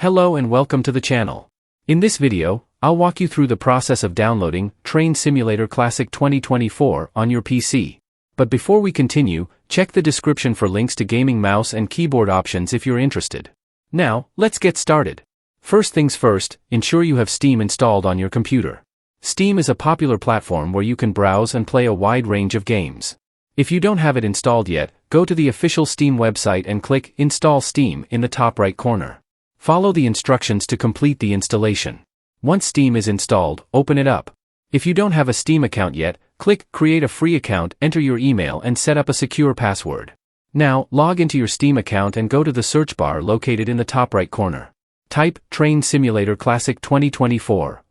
Hello and welcome to the channel. In this video, I'll walk you through the process of downloading Train Simulator Classic 2024 on your PC. But before we continue, check the description for links to gaming mouse and keyboard options if you're interested. Now, let's get started. First things first, ensure you have Steam installed on your computer. Steam is a popular platform where you can browse and play a wide range of games. If you don't have it installed yet, go to the official Steam website and click Install Steam in the top right corner. Follow the instructions to complete the installation. Once Steam is installed, open it up. If you don't have a Steam account yet, click Create a free account, enter your email and set up a secure password. Now, log into your Steam account and go to the search bar located in the top right corner. Type Train Simulator Classic 2024.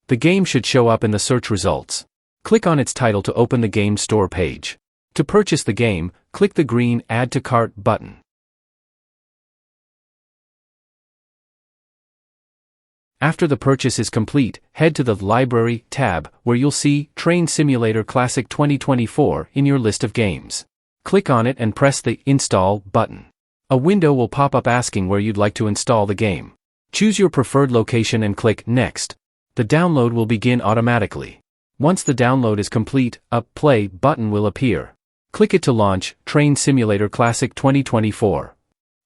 The game should show up in the search results. Click on its title to open the game store page. To purchase the game, click the green Add to Cart button. After the purchase is complete, head to the Library tab, where you'll see Train Simulator Classic 2024 in your list of games. Click on it and press the Install button. A window will pop up asking where you'd like to install the game. Choose your preferred location and click Next. The download will begin automatically. Once the download is complete, a Play button will appear. Click it to launch Train Simulator Classic 2024.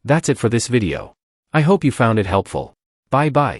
That's it for this video. I hope you found it helpful. Bye bye.